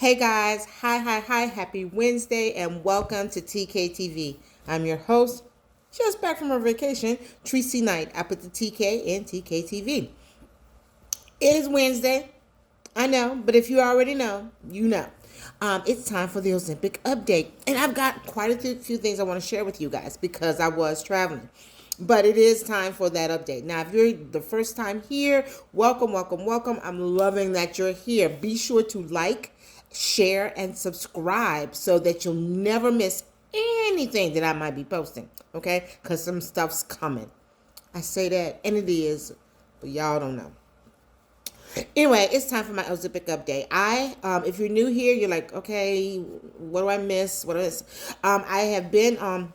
Hey guys, hi, happy Wednesday and welcome to TKTV. I'm your host, just back from our vacation, Tracy Knight. I put the TK in TKTV. It is Wednesday, I know, but if you already know, you know. It's time for the Ozempic update. And I've got quite a few things I want to share with you guys because I was traveling. But it is time for that update. Now, if you're the first time here, welcome. I'm loving that you're here. Be sure to like, share, and subscribe so that you'll never miss anything that I might be posting. Okay? Because some stuff's coming. I say that, and it is, but y'all don't know. Anyway, it's time for my Ozempic update. If you're new here, you're like, okay, what do I miss? What is? I have been on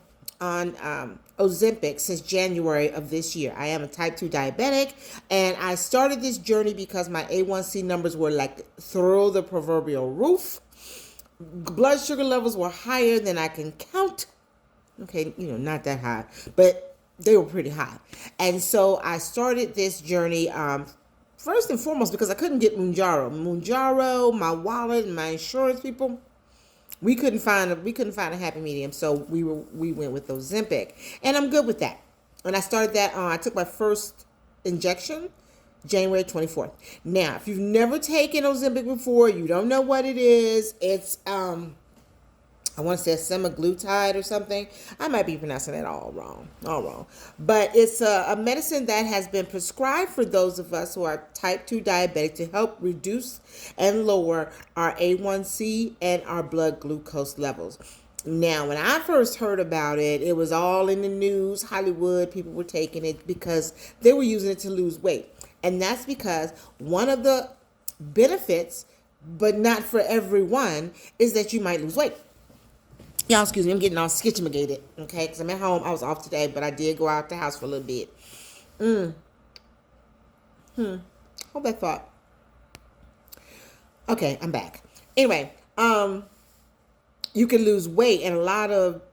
Ozempic since January of this year. I am a type 2 diabetic, and I started this journey because my A1C numbers were like through the proverbial roof. Blood sugar levels were higher than I can count. Okay, not that high, but they were pretty high. And so I started this journey first and foremost because I couldn't get Mounjaro, my wallet, and my insurance people. We couldn't find a happy medium, so we went with Ozempic, and I'm good with that. And I started that. I took my first injection January 24th. Now, if you've never taken Ozempic before, you don't know what it is. It's I want to say semaglutide or something. I might be pronouncing that all wrong. But it's a medicine that has been prescribed for those of us who are type 2 diabetic to help reduce and lower our A1C and our blood glucose levels. Now, when I first heard about it, it was all in the news. Hollywood people were taking it because they were using it to lose weight. And that's because one of the benefits, but not for everyone, is that you might lose weight. Y'all, excuse me, I'm getting all skitchamagated, okay? Because I'm at home. I was off today, but I did go out the house for a little bit. Hold that thought. Okay, I'm back. Anyway, you can lose weight, and a lot of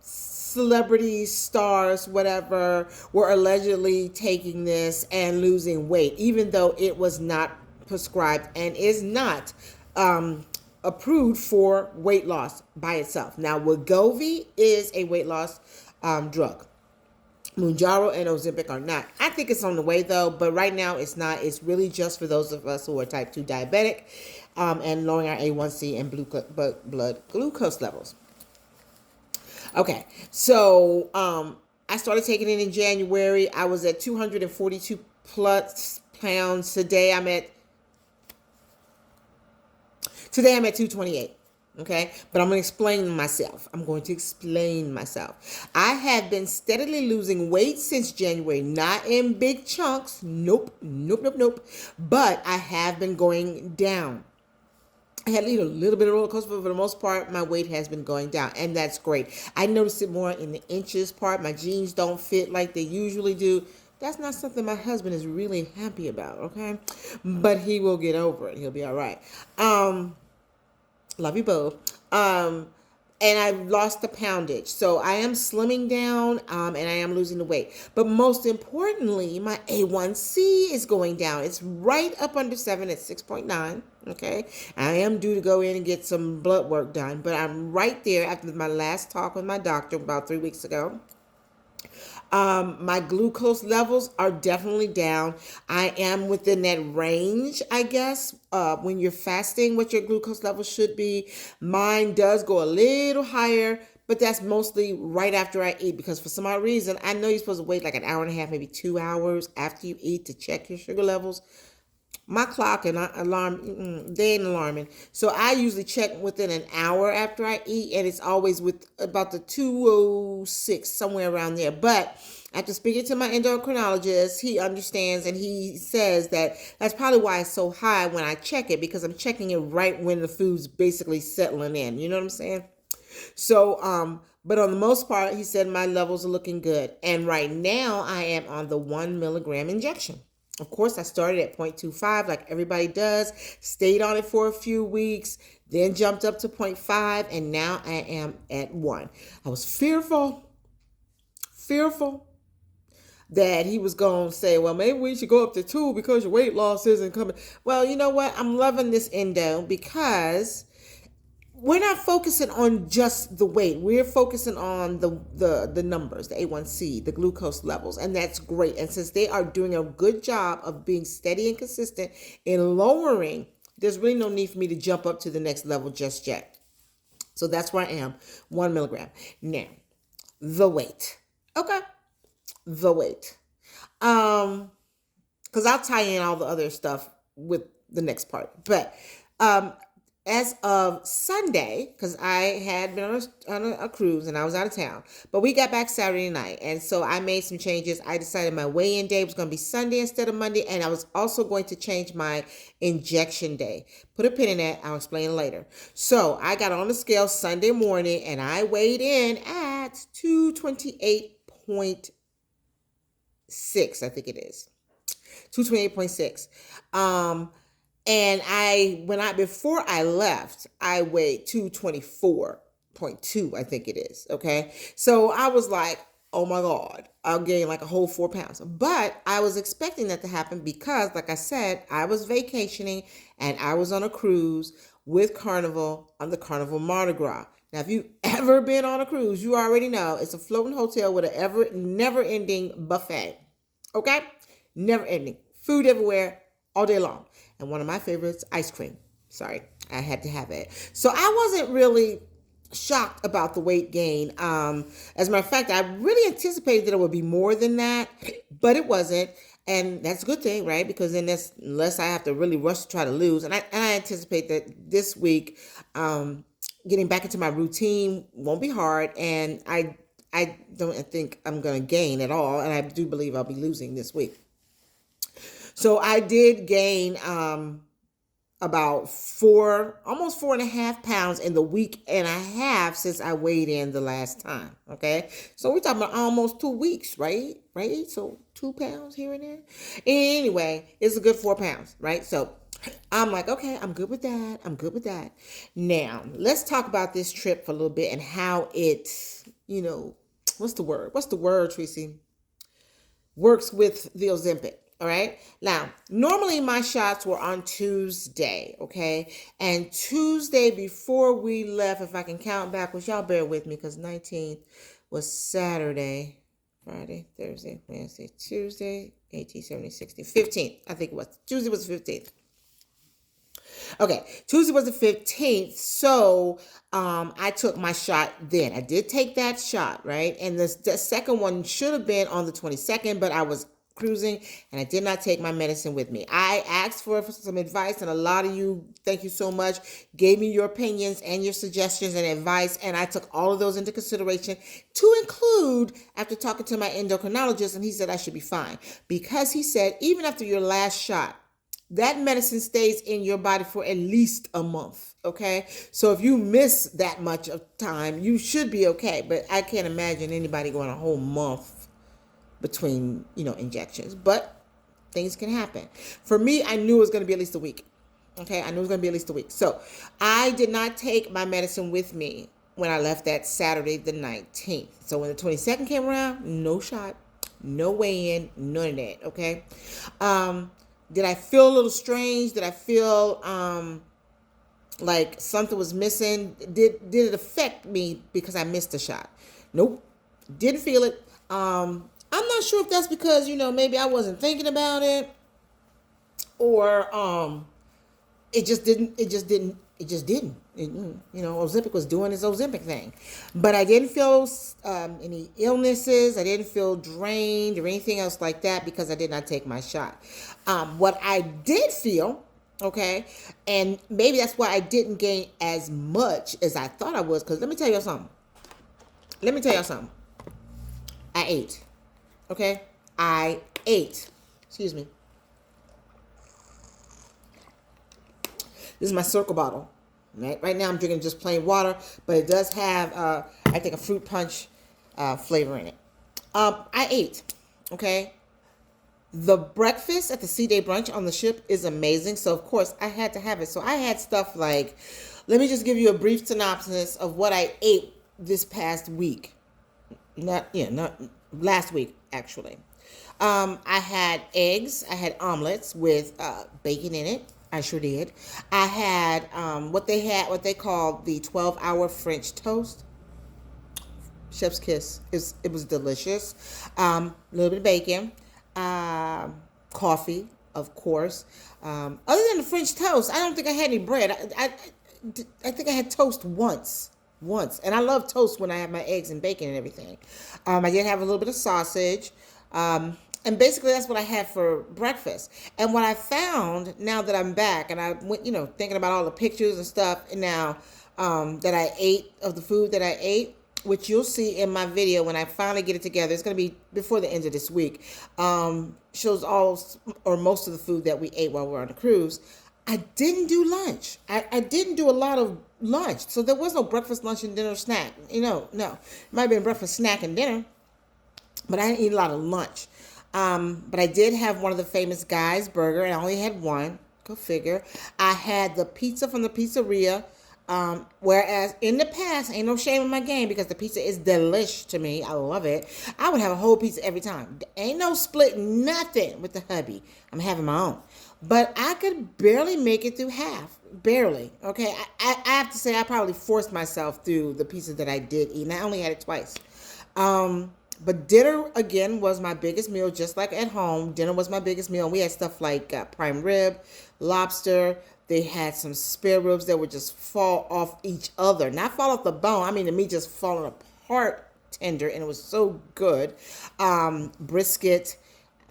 celebrities, stars, whatever, were allegedly taking this and losing weight, even though it was not prescribed and is not approved for weight loss by itself. Now, Wegovy is a weight loss drug. Mounjaro and Ozempic are not. I think it's on the way though, but right now it's not. It's really just for those of us who are type 2 diabetic and lowering our A1C and blood glucose levels. Okay, so I started taking it in January. I was at 242 plus pounds. Today I'm at 228. Okay, but I'm going to explain myself. I have been steadily losing weight since January, not in big chunks. Nope. But I have been going down. I had a little bit of roller coaster, but for the most part, my weight has been going down, and that's great. I notice it more in the inches part. My jeans don't fit like they usually do. That's not something my husband is really happy about, okay? But he will get over it. He'll be all right. Love you both. And I've lost the poundage. So I am slimming down and I am losing the weight. But most importantly, my A1C is going down. It's right up under 7 at 6.9. Okay. I am due to go in and get some blood work done. But I'm right there after my last talk with my doctor about 3 weeks ago. My glucose levels are definitely down. I am within that range, I guess, when you're fasting, what your glucose level should be. Mine does go a little higher, but that's mostly right after I eat because for some odd reason, I know you're supposed to wait like an hour and a half, maybe 2 hours after you eat to check your sugar levels. My clock and alarm, they ain't alarming. So I usually check within an hour after I eat, and it's always with about the 206, somewhere around there. But after speaking to my endocrinologist, he understands and he says that that's probably why it's so high when I check it, because I'm checking it right when the food's basically settling in. You know what I'm saying? So, but on the most part, he said my levels are looking good. And right now I am on the 1 milligram injection. Of course, I started at 0.25 like everybody does, stayed on it for a few weeks, then jumped up to 0.5, and now I am at 1. I was fearful that he was going to say, well, maybe we should go up to 2 because your weight loss isn't coming. Well, you know what? I'm loving this endo because we're not focusing on just the weight. We're focusing on the numbers, the A1C, the glucose levels, and that's great. And since they are doing a good job of being steady and consistent in lowering, there's really no need for me to jump up to the next level just yet. So that's where I am, 1 milligram. Now, the weight. Okay, the weight. Because I'll tie in all the other stuff with the next part. But as of Sunday, because I had been on a cruise and I was out of town, but we got back Saturday night. And so I made some changes. I decided my weigh-in day was going to be Sunday instead of Monday. And I was also going to change my injection day. Put a pin in that. I'll explain later. So I got on the scale Sunday morning and I weighed in at 228.6, I think it is. 228.6. And before I left, I weighed 224.2, I think it is. Okay. So I was like, oh my God, I'll gain like a whole 4 pounds. But I was expecting that to happen because, like I said, I was vacationing and I was on a cruise with Carnival on the Carnival Mardi Gras. Now, if you've ever been on a cruise, you already know it's a floating hotel with a never-ending buffet. Okay? Never ending. Food everywhere, all day long. And one of my favorites, ice cream. Sorry, I had to have it. So I wasn't really shocked about the weight gain. As a matter of fact, I really anticipated that it would be more than that, but it wasn't. And that's a good thing, right? Because then that's less I have to really rush to try to lose. And I anticipate that this week, getting back into my routine won't be hard. And I don't think I'm going to gain at all. And I do believe I'll be losing this week. So I did gain about almost 4.5 pounds in the week and a half since I weighed in the last time. Okay, so we're talking about almost 2 weeks, right? Right. So 2 pounds here and there. Anyway, it's a good 4 pounds, right? So I'm like, okay, I'm good with that. I'm good with that. Now let's talk about this trip for a little bit and how it, what's the word, Tracy? Works with the Ozempic. All right. Now, normally my shots were on Tuesday. Okay. And Tuesday before we left, if I can count backwards, y'all bear with me because 19th was Saturday, Friday, Thursday, Wednesday, Tuesday, 18, 17, 16, 15th. I think it was. Tuesday was the 15th. Okay, Tuesday was the 15th, so I took my shot then. I did take that shot, right? And the second one should have been on the 22nd, but I was cruising and I did not take my medicine with me. I asked for some advice and a lot of you, thank you so much, gave me your opinions and your suggestions and advice, and I took all of those into consideration to include after talking to my endocrinologist, and he said I should be fine because he said even after your last shot, that medicine stays in your body for at least a month, okay? So if you miss that much of time, you should be okay, but I can't imagine anybody going a whole month between, injections, but things can happen. For me, I knew it was going to be at least a week. Okay. I knew it was going to be at least a week. So I did not take my medicine with me when I left that Saturday, the 19th. So when the 22nd came around, no shot, no weigh-in, none of that. Okay. Did I feel a little strange? Did I feel, like something was missing? Did it affect me because I missed a shot? Nope. Didn't feel it. I'm not sure if that's because, maybe I wasn't thinking about it or it just didn't. Ozempic was doing its Ozempic thing. But I didn't feel any illnesses. I didn't feel drained or anything else like that because I did not take my shot. What I did feel, okay, and maybe that's why I didn't gain as much as I thought I was, because let me tell you something. I ate. Okay? I ate. Excuse me. This is my Circle bottle. Right now I'm drinking just plain water, but it does have, I think, a fruit punch flavor in it. I ate. Okay? The breakfast at the C-Day brunch on the ship is amazing. So, of course, I had to have it. So I had stuff like, let me just give you a brief synopsis of what I ate this past week. Not last week, actually. I had eggs. I had omelets with bacon in it. I sure did. I had what they called the 12-hour French toast. Chef's kiss. It was delicious. A little bit of bacon, coffee, of course. Other than the French toast, I don't think I had any bread. I think I had toast once, and I love toast when I have my eggs and bacon and everything. I did have a little bit of sausage, and basically that's what I had for breakfast. And what I found now that I'm back, and I went, thinking about all the pictures and stuff, and now that I ate of the food that I ate, which you'll see in my video when I finally get it together. It's going to be before the end of this week. Shows all or most of the food that we ate while we were on the cruise. I didn't do lunch. I didn't do a lot of lunch. So there was no breakfast, lunch, and dinner snack. No. It might have been breakfast, snack, and dinner. But I didn't eat a lot of lunch. But I did have one of the famous Guy's Burger, and I only had one. Go figure. I had the pizza from the pizzeria. Whereas in the past, ain't no shame in my game because the pizza is delish to me. I love it. I would have a whole pizza every time. Ain't no split nothing with the hubby. I'm having my own. But I could barely make it through half. Barely. Okay. I have to say I probably forced myself through the pizza that I did eat. And I only had it twice. But dinner, again, was my biggest meal, just like at home. Dinner was my biggest meal. And we had stuff like prime rib, lobster. They had some spare ribs that would just fall off each other. Not fall off the bone. I mean, the meat just falling apart tender. And it was so good. Brisket,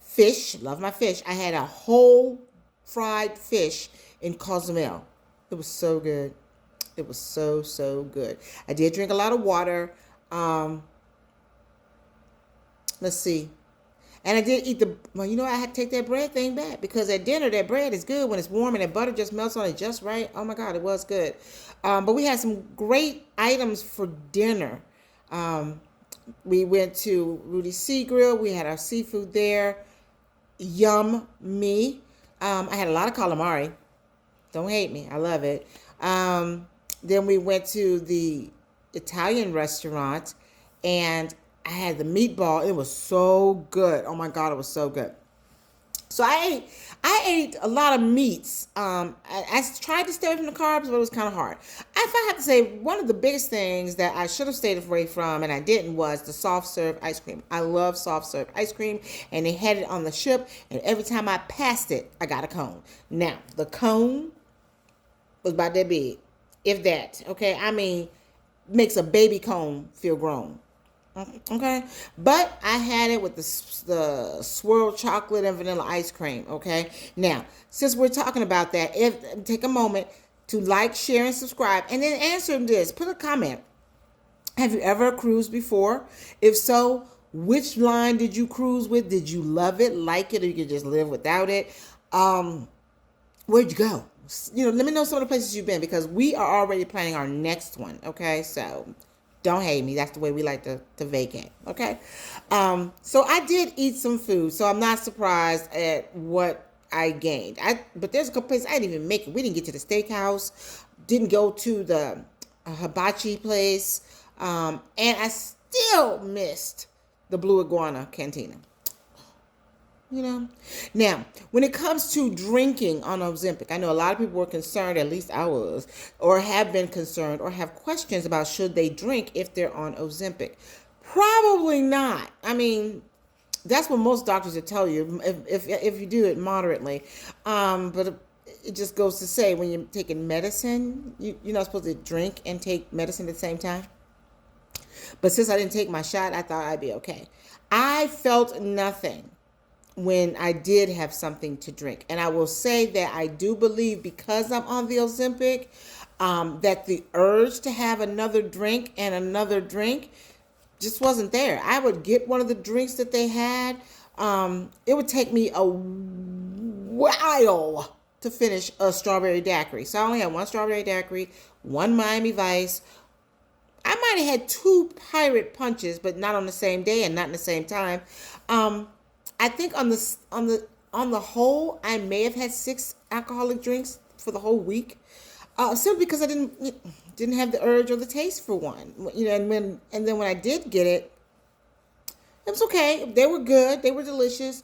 fish. Love my fish. I had a whole fried fish in Cozumel. It was so good. It was so, so good. I did drink a lot of water. Let's see. And I did eat I had to take that bread thing back because at dinner, that bread is good when it's warm and that butter just melts on it just right. Oh my God, it was good. But we had some great items for dinner. We went to Rudy's Sea Grill. We had our seafood there. Yummy. I had a lot of calamari. Don't hate me. I love it. Then we went to the Italian restaurant and I had the meatball. It was so good. Oh my God, it was so good. So I ate a lot of meats. I tried to stay away from the carbs, but it was kind of hard. If I have to say, one of the biggest things that I should have stayed away from, and I didn't, was the soft serve ice cream. I love soft serve ice cream, and they had it on the ship, and every time I passed it, I got a cone. Now, the cone was about that big, if that. Okay, I mean, makes a baby cone feel grown. Okay, but I had it with the swirled chocolate and vanilla ice cream. Okay, now since we're talking about that, take a moment to like, share, and subscribe, and then answer this. Put a comment. Have you ever cruised before? If so, which line did you cruise with? Did you love it, like it, or you could just live without it? Where'd you go? Let me know some of the places you've been because we are already planning our next one. Okay, so. Don't hate me. That's the way we like to vacate. Okay. So I did eat some food. So I'm not surprised at what I gained. But there's a couple places I didn't even make it. We didn't get to the steakhouse. Didn't go to the hibachi place. And I still missed the Blue Iguana Cantina. Now, when it comes to drinking on Ozempic, I know a lot of people were concerned, at least I was, or have been concerned, or have questions about should they drink if they're on Ozempic. Probably not. I mean, that's what most doctors will tell you, if you do it moderately. But it just goes to say, when you're taking medicine, you're not supposed to drink and take medicine at the same time. But since I didn't take my shot, I thought I'd be okay. I felt nothing when I did have something to drink. And I will say that I do believe, because I'm on the Ozempic, that the urge to have another drink just wasn't there. I would get one of the drinks that they had. It would take me a while to finish a strawberry daiquiri. So I only had one strawberry daiquiri, one Miami Vice. I might have had 2 pirate punches, but not on the same day and not in the same time. I think on the whole, I may have had 6 alcoholic drinks for the whole week, simply because I didn't have the urge or the taste for one. And then when I did get it, It was okay. They were good. They were delicious.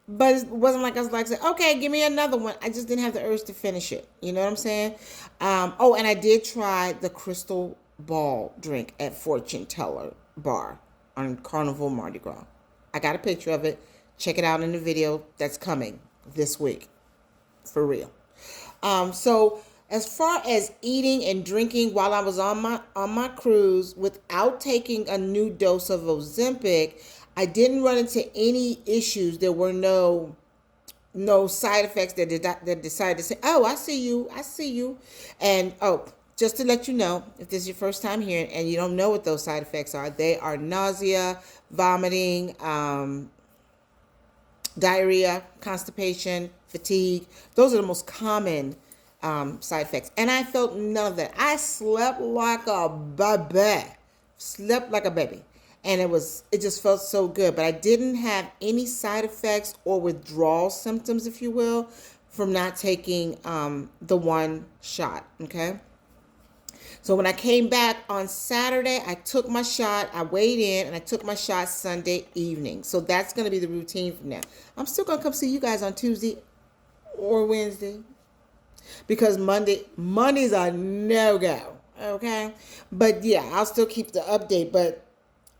But it wasn't like I was like, okay, give me another one. I just didn't have the urge to finish it. You know what I'm saying? Oh, and I did try the Crystal Ball drink at Fortune Teller Bar on Carnival Mardi Gras. I got a picture of it. Check it out in the video that's coming this week. For real. So as far as eating and drinking while I was on my cruise without taking a new dose of Ozempic, I didn't run into any issues. There were no side effects that decided to say, "Oh, I see you," and oh, just to let you know, if this is your first time here and you don't know what those side effects are, they are nausea, vomiting, diarrhea, constipation, fatigue. Those are the most common side effects. And I felt none of that. I slept like a baby. Slept like a baby. And it just felt so good. But I didn't have any side effects or withdrawal symptoms, if you will, from not taking the one shot. Okay. So when I came back on Saturday, I took my shot. I weighed in and I took my shot Sunday evening. So that's going to be the routine from now. I'm still going to come see you guys on Tuesday or Wednesday because Mondays are no-go. Okay. But yeah, I'll still keep the update. But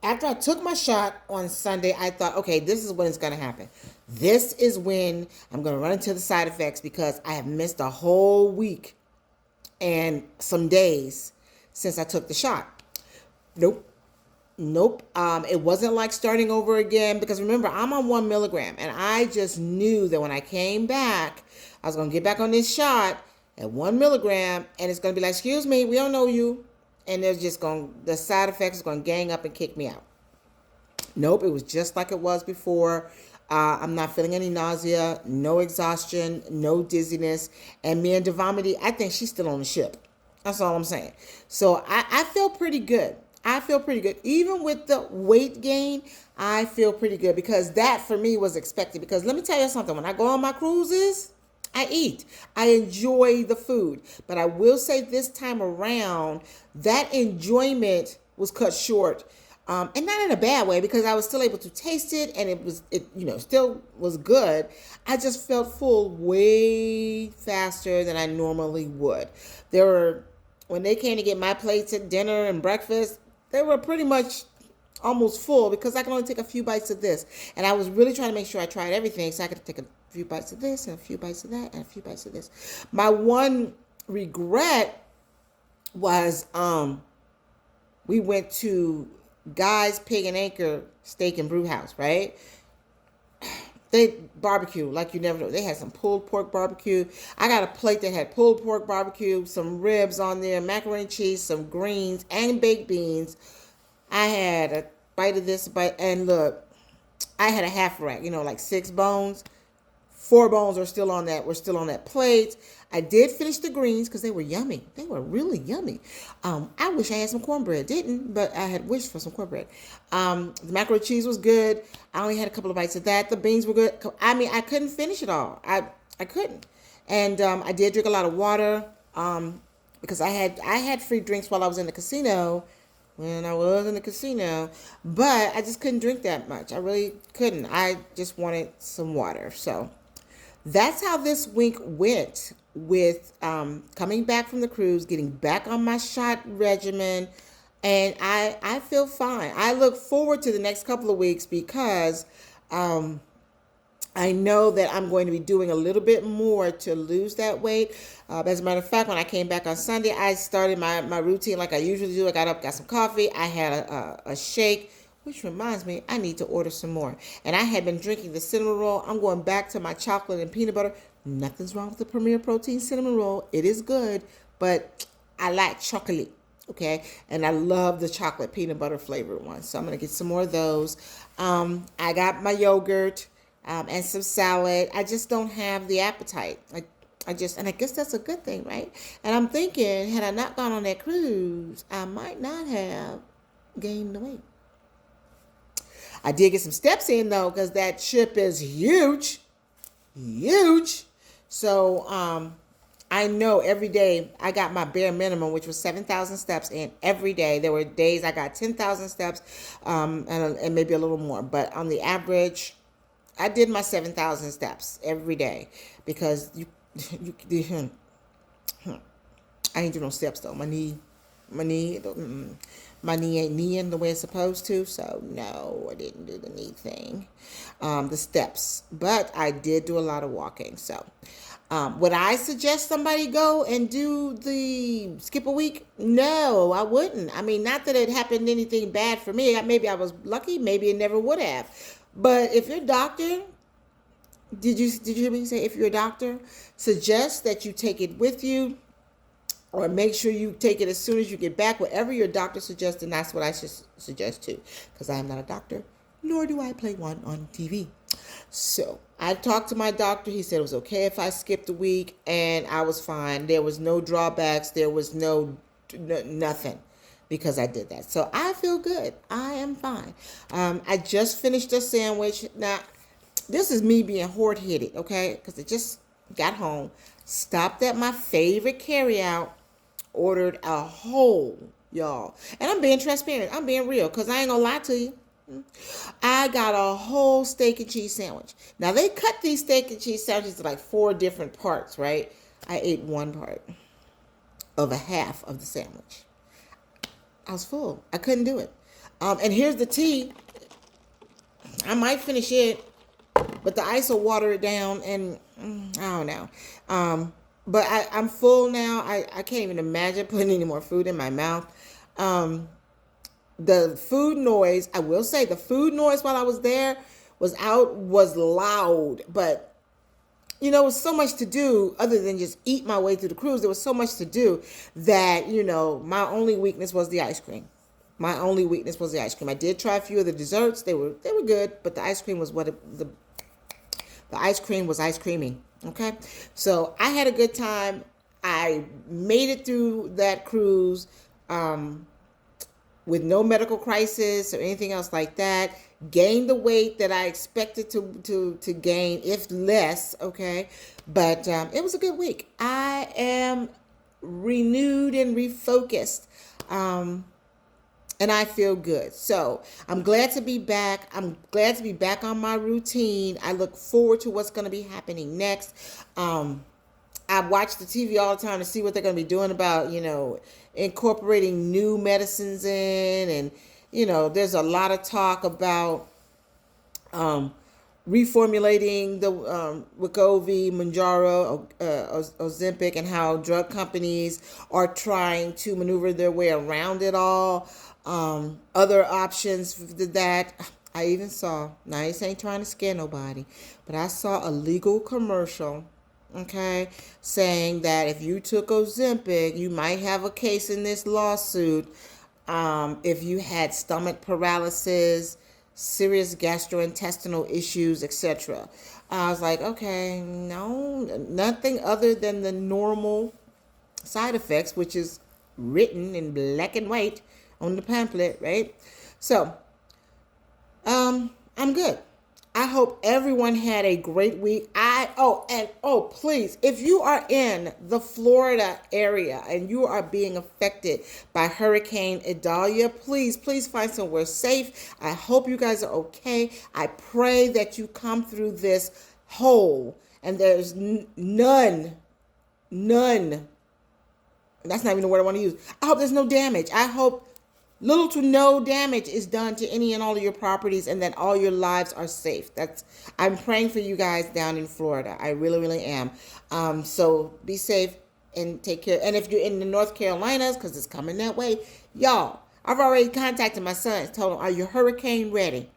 after I took my shot on Sunday, I thought, okay, this is when it's going to happen. This is when I'm going to run into the side effects because I have missed a whole week and some days since I took the shot. Nope. It wasn't like starting over again because remember, I'm on 1 milligram and I just knew that when I came back, I was going to get back on this shot at 1 milligram and it's going to be like, excuse me, we don't know you. And the side effects are going to gang up and kick me out. Nope, it was just like it was before. I'm not feeling any nausea, no exhaustion, no dizziness. And me and Devamity, I think she's still on the ship. That's all I'm saying. So I feel pretty good. Even with the weight gain, I feel pretty good because that for me was expected. Because let me tell you something. When I go on my cruises, I eat. I enjoy the food. But I will say this time around, that enjoyment was cut short. And not in a bad way because I was still able to taste it and it still was good. I just felt full way faster than I normally would. When they came to get my plates at dinner and breakfast, they were pretty much almost full because I can only take a few bites of this. And I was really trying to make sure I tried everything so I could take a few bites of this and a few bites of that and a few bites of this. My one regret was we went to Guy's Pig and Anchor Steak and Brew House, right? They barbecue like you never know. They had some pulled pork barbecue. I got a plate that had pulled pork barbecue, some ribs on there, macaroni and cheese, some greens, and baked beans. I had a bite of this, and look, I had a half rack, like 6 bones. 4 bones were still on that plate. I did finish the greens because they were yummy. They were really yummy. I wish I had some cornbread. Didn't, but I had wished for some cornbread. The macaroni and cheese was good. I only had a couple of bites of that. The beans were good. I mean, I couldn't finish it all. I couldn't. And I did drink a lot of water because I had free drinks while I was in the casino. When I was in the casino, but I just couldn't drink that much. I really couldn't. I just wanted some water. So that's how this week went with coming back from the cruise, getting back on my shot regimen, and I feel fine. I look forward to the next couple of weeks because I know that I'm going to be doing a little bit more to lose that weight. As a matter of fact, when I came back on Sunday, I started my routine like I usually do. I got up, got some coffee. I had a shake, which reminds me, I need to order some more. And I had been drinking the cinnamon roll. I'm going back to my chocolate and peanut butter. Nothing's wrong with the Premier Protein cinnamon roll. It is good, but I like chocolate. Okay, and I love the chocolate peanut butter flavored ones. So I'm going to get some more of those. I got my yogurt. And some salad. I just don't have the appetite. And I guess that's a good thing, right? And I'm thinking, had I not gone on that cruise, I might not have gained the weight. I did get some steps in though, because that ship is huge. So, I know every day I got my bare minimum, which was 7,000 steps in every day. There were days I got 10,000 steps, and maybe a little more. But on the average, I did my 7,000 steps every day because you I ain't do no steps though. My knee, my knee ain't kneeing the way it's supposed to. So no, I didn't do the knee thing, the steps. But I did do a lot of walking. So, would I suggest somebody go and do the skip a week? No, I wouldn't. I mean, not that it happened anything bad for me. Maybe I was lucky. Maybe it never would have. But if your doctor, did you hear me say if your doctor suggests that you take it with you, or make sure you take it as soon as you get back, whatever your doctor suggests, and that's what I should suggest too, because I am not a doctor, nor do I play one on TV. So I talked to my doctor. He said it was okay if I skipped a week, and I was fine. There was no drawbacks. There was nothing because I did that. So I feel good. I am fine. I just finished a sandwich. Now, this is me being hard-headed, okay? Because I just got home, stopped at my favorite carryout, ordered a whole, y'all. And I'm being transparent. I'm being real because I ain't gonna lie to you. I got a whole steak and cheese sandwich. Now, they cut these steak and cheese sandwiches to like 4 different parts, right? I ate one part of a half of the sandwich. I was full. I couldn't do it. And here's the tea. I might finish it, but the ice will water it down, and I don't know. But I'm full now. I can't even imagine putting any more food in my mouth. The food noise, I will say, the food noise while I was there was loud, but there was so much to do other than just eat my way through the cruise. There was so much to do that, my only weakness was the ice cream. My only weakness was the ice cream. I did try a few of the desserts. They were good, but the ice cream was the ice cream was ice creaming. Okay. So I had a good time. I made it through that cruise, with no medical crisis or anything else like that. Gained the weight that I expected to gain, if less, okay? But it was a good week. I am renewed and refocused, and I feel good. So I'm glad to be back. I'm glad to be back on my routine. I look forward to what's going to be happening next. I watch the TV all the time to see what they're going to be doing about, incorporating new medicines in. And, there's a lot of talk about reformulating the Wegovy, Mounjaro, Ozempic, and how drug companies are trying to maneuver their way around it all. Other options that I even saw, now this ain't trying to scare nobody, but I saw a legal commercial, okay, saying that if you took Ozempic, you might have a case in this lawsuit if you had stomach paralysis, serious gastrointestinal issues, etc. I was like, okay, no, nothing other than the normal side effects, which is written in black and white on the pamphlet, right? So, I'm good. I hope everyone had a great week. Please, if you are in the Florida area and you are being affected by Hurricane Idalia, please find somewhere safe. I hope you guys are okay. I pray that you come through this whole, and there's none, that's not even the word I want to use. I hope there's no damage. I hope little to no damage is done to any and all of your properties, and that all your lives are safe. I'm praying for you guys down in Florida. I really, really am. So be safe and take care. And if you're in the North Carolinas, because it's coming that way, y'all, I've already contacted my son, told him, are you hurricane ready?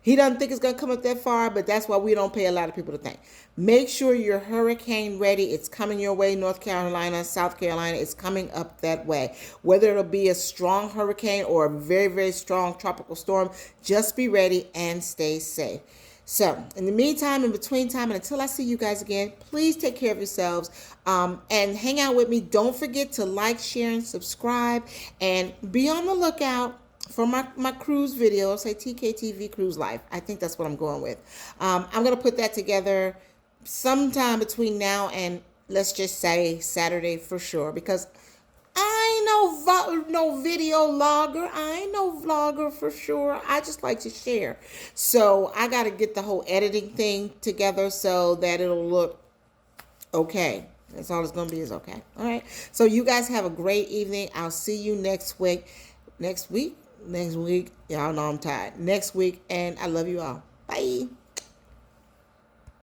He doesn't think it's going to come up that far, but that's why we don't pay a lot of people to think. Make sure you're hurricane ready. It's coming your way, North Carolina, South Carolina. It's coming up that way. Whether it'll be a strong hurricane or a very, very strong tropical storm, just be ready and stay safe. So, in the meantime, in between time, and until I see you guys again, please take care of yourselves and hang out with me. Don't forget to like, share, and subscribe, and be on the lookout for my cruise video. Say TKTV Cruise Life. I think that's what I'm going with. I'm going to put that together sometime between now and let's just say Saturday for sure, because I ain't no video logger. I ain't no vlogger for sure. I just like to share. So I got to get the whole editing thing together so that it'll look okay. That's all it's going to be, is okay. All right. So you guys have a great evening. I'll see you next week. Next week. Y'all know I'm tired. Next week. And I love you all. Bye.